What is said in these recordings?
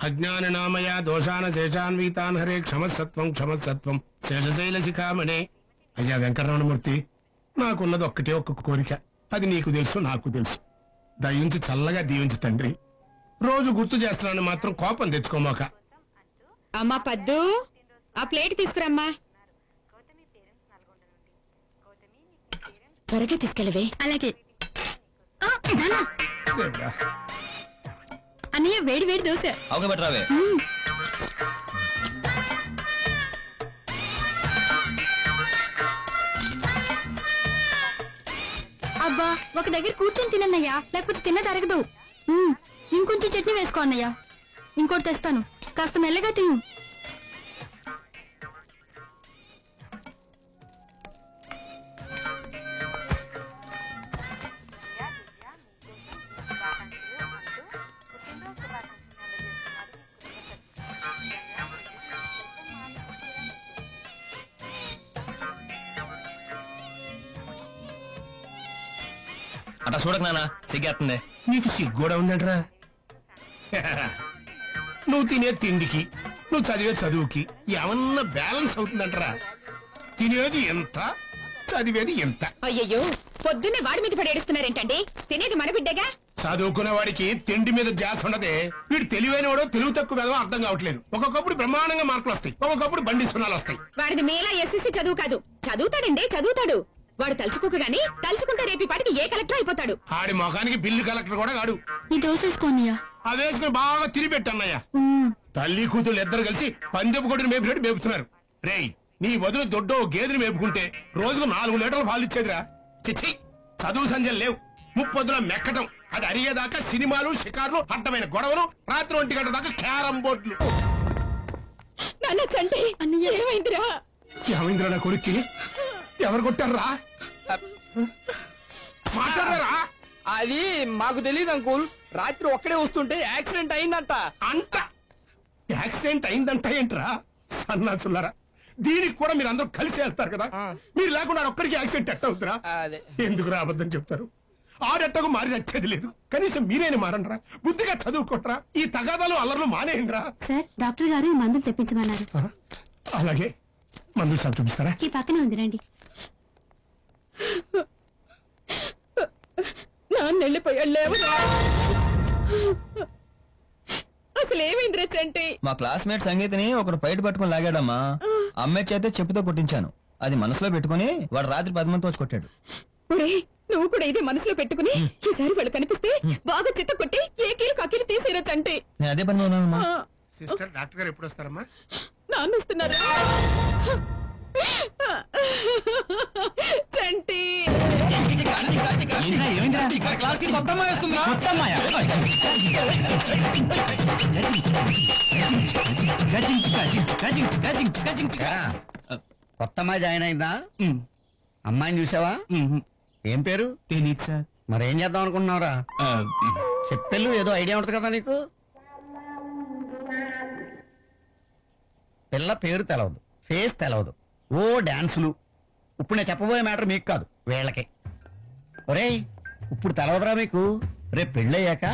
అజ్ఞాననామయ దోషాన శేషాన్వీతాన్ హరే క్షమసత్వం క్షమసత్వం శేషశైల శిఖామణే. అయ్యా వెంకటరమణమూర్తి, నాకున్నది ఒక్కటే ఒక్క కోరిక. అది నీకు తెలుసు, నాకు తెలుసు. దయించి చల్లగా దీవించు తండ్రి. రోజు గుర్తు చేస్తున్నాను మాత్రం కోపం తెచ్చుకోమాక. అమ్మా పద్దు, ఆ ప్లేట్ తీసుకురమ్మా. త్వరగా తీసుకెళ్ళవే. అలాగే. అన్నయ్య వేడి వేడి దోశ. అబ్బా, ఒక దగ్గర కూర్చొని తినన్నయ్యా, లేకపోతే తిన్న తరగదు. ఇంకొంచెం చట్నీ వేసుకో అన్నయ్యా. ఇంకోటి తెస్తాను, కాస్త మెల్లగా తిను. అట్లా చూడక నాన్న, సిగ్గేస్తుంది. నీకు సిగ్గు కూడా ఉందంటరా? నువ్వు తినే తిండికి, నువ్వు చదివే చదువుకి ఏమన్నా బ్యాలెన్స్ అవుతుందంటరా? తినేది ఎంత, చదివేది ఎంత? అయ్యయ్యో, పొద్దున్నే వాడి మీద పడి ఏడుస్తున్నారేంటండి? తినేది మన బిడ్డగా. చదువుకునే వాడికి తిండి మీద ధ్యాస ఉండదే. వీడు తెలివైన వాడో తెలుగు తక్కువ వేదో అర్థం కావట్లేదు. ఒక్కొక్కప్పుడు బ్రహ్మాండంగా మార్కులు వస్తాయి, ఒక్కొక్కప్పుడు బండి సున్నాలు వస్తాయి. వాడిది మేలా ఎస్ఎస్సీ చదువు కాదు. చదువుతాడండి, చదువుతాడు. వాడు తలుచుకోక గాని తలుచుకుంటే రేపు పాటికి ఏ కలెక్టర్ అయిపోతాడు. ఆడి మొఖానికి బిల్లు కలెక్టర్ కూడా కాడు. నీ దోసేసుకోన్నయ్యా. అవేసుకుని బాగా తిరిగి పెట్టన్నయ్యా. తల్లి కూతురు ఇద్దరు కలిసి పందెపు కొట్టిన మేపినట్టు మేపుతున్నారు. రేయ్, నీ వదులు దొడ్డో గేదెని మేపుకుంటే రోజుకు 4 లీటర్లు పాలు ఇచ్చేదిరా. చిచ్చి, చదువు సంధ్యలు లేవు. ముప్పొద్దుల మెక్కటం, అది అరిగేదాకా సినిమాలు, షికార్లు, అడ్డమైన గొడవలు, రాత్రి 1 గంట దాకా క్యారం బోర్డులు. ఏమైందిరా నా కొడుక్కి? ఎవరు కొట్టారా? మాట్లాడరా? అది మాకు తెలియదు అంకుల్. రాత్రి ఒక్కడే వస్తుంటే యాక్సిడెంట్ అయిందంట. అంట యాక్సిడెంట్ అయిందంట ఏంట్రా సన్నాసులారా? దీనికి కూడా మీరు అందరూ కలిసి వెళ్తారు కదా. మీరు లేకుండా ఒక్కడికి యాక్సిడెంట్ ఎట్ట అవుతురా? ఎందుకు అబద్ధం చెప్తారు? ఆడెట్టకు మారి వచ్చేది లేదు. కనీసం మీరేని మారండ్రా. బుద్ధిగా చదువుకోట్రా. ఈ తగాదాలు అల్లర్లు మానేయండిరా. సార్, డాక్టర్ గారు మందులు తెప్పించమన్నారు. అలాగే, మందులు సార్ చూపిస్తారా? ఈ పక్కనే ఉంది, రండి. అసలు ఏమైందిరా చంటి? మా క్లాస్మేట్ సంగీతని ఒకడు బయట పట్టుకుని లాగాడమ్మా. అమ్మాయి చేతే చెప్పుతో కొట్టించాను. అది మనసులో పెట్టుకుని వాడు రాత్రి 10 మందితో వచ్చి కొట్టాడు. నువ్వు కూడా ఇదే మనసులో పెట్టుకుని ఈసారి వాళ్ళు కనిపిస్తే బాగా చిత్త కొట్టి ఏ కీలు కీలు తీసేరా చంటి. నేను అదే పని ఉన్నానమ్మా. సిస్టర్, డాక్టర్ గారు ఎప్పుడు వస్తారమ్మా? నాన్న వస్తున్నారా? చంటి, కొత్త అమ్మాయి జాయిన్ అయిందా? అమ్మాయిని చూసావా? ఏం పేరు? తెలీదు సార్. మరేం చేద్దాం అనుకుంటున్నావురా? చెప్పెళ్ళు, ఏదో ఐడియా ఉంటుంది కదా నీకు. పిల్ల పేరు తెలవదు, ఫేస్ తెలవదు, ఓ డాన్సులు. ఇప్పుడు నేను చెప్పబోయే మ్యాటర్ మీకు కాదు, వీళ్ళకి. ఒరేయ్, ఇప్పుడు తెలవదురా మీకు? రేపు పెళ్ళయ్యాక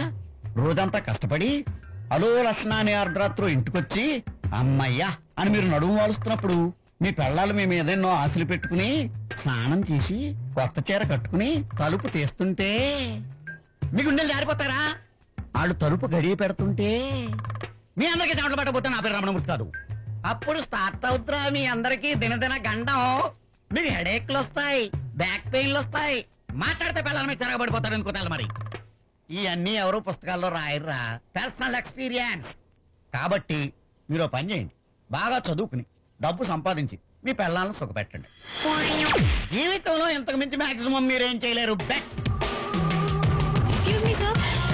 రోజంతా కష్టపడి అలో లక్షణ అనే అర్ధరాత్రు ఇంటికొచ్చి అమ్మయ్యా అని మీరు నడుము వాలుస్తున్నప్పుడు మీ పెళ్ళాలు మీ మీద ఎన్నో ఆశలు పెట్టుకుని స్నానం చేసి కొత్త చీర కట్టుకుని తలుపు తీస్తుంటే మీ గుండెలు జారిపోతారా? వాళ్ళు తలుపు గడియ పెడుతుంటే మీ అందరికీ చెమటలు పట్టబోతే నా పేరు రమణమూర్తి కాదు. అప్పుడు స్టార్ట్ అవుతురా మీ అందరికీ దినదిన గండం. మీకు హెడేక్లు వస్తాయి, బ్యాక్ పెయిన్లు వస్తాయి, మాట్లాడితే పిల్లల మీద తిరగబడిపోతారు అనుకుంటారు. మరి ఇవన్నీ ఎవరో పుస్తకాల్లో రాయర్రా, పర్సనల్ ఎక్స్పీరియన్స్. కాబట్టి మీరు పని చేయండి, బాగా చదువుకుని డబ్బు సంపాదించి మీ పిల్లలను సుఖపెట్టండి. జీవితంలో ఇంతకు మించి మాక్సిమం మీరేం చేయలేరు.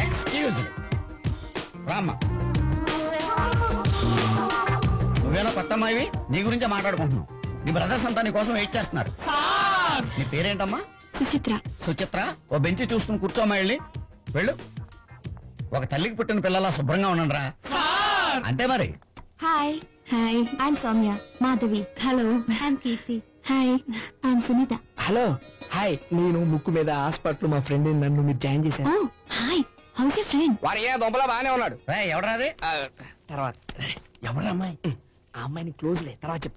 ఎక్స్క్యూజ్ రామ్మా, నువ్వేనా కొత్త అమ్మాయివి? నీ గురించే మాట్లాడుకుంటున్నావు. నీ బ్రదర్స్ అంతా నీ కోసం వెయిట్ చేస్తున్నారు. నీ పేరేంటమ్మా? సుచిత్ర. సుచిత్ర, ఓ బెంచి చూసుకుని కూర్చోమ్మా. వెళ్ళి వెళ్ళు. ఒక తల్లికి పుట్టిన పిల్లలా శుభ్రంగా ఉండండి రా. అంతే మరి. Hi. Hi, I'm Soumya. Madhavi. Hello, I'm Keerthi. Hi, I'm Sunitha. Hello, hi. నేను ముక్కు మీద హాస్పిటల్ మా ఫ్రెండ్ నన్ను మీరు జాయిన్ చేశాను. Hi, house your friend? వాడు ఏ దొంపలా బాగానే ఉన్నాడు. ఎవడరాది? తర్వాత ఎవరు అమ్మాయి? ఆ అమ్మాయిని క్లోజ్ లే తర్వాత చెప్తా.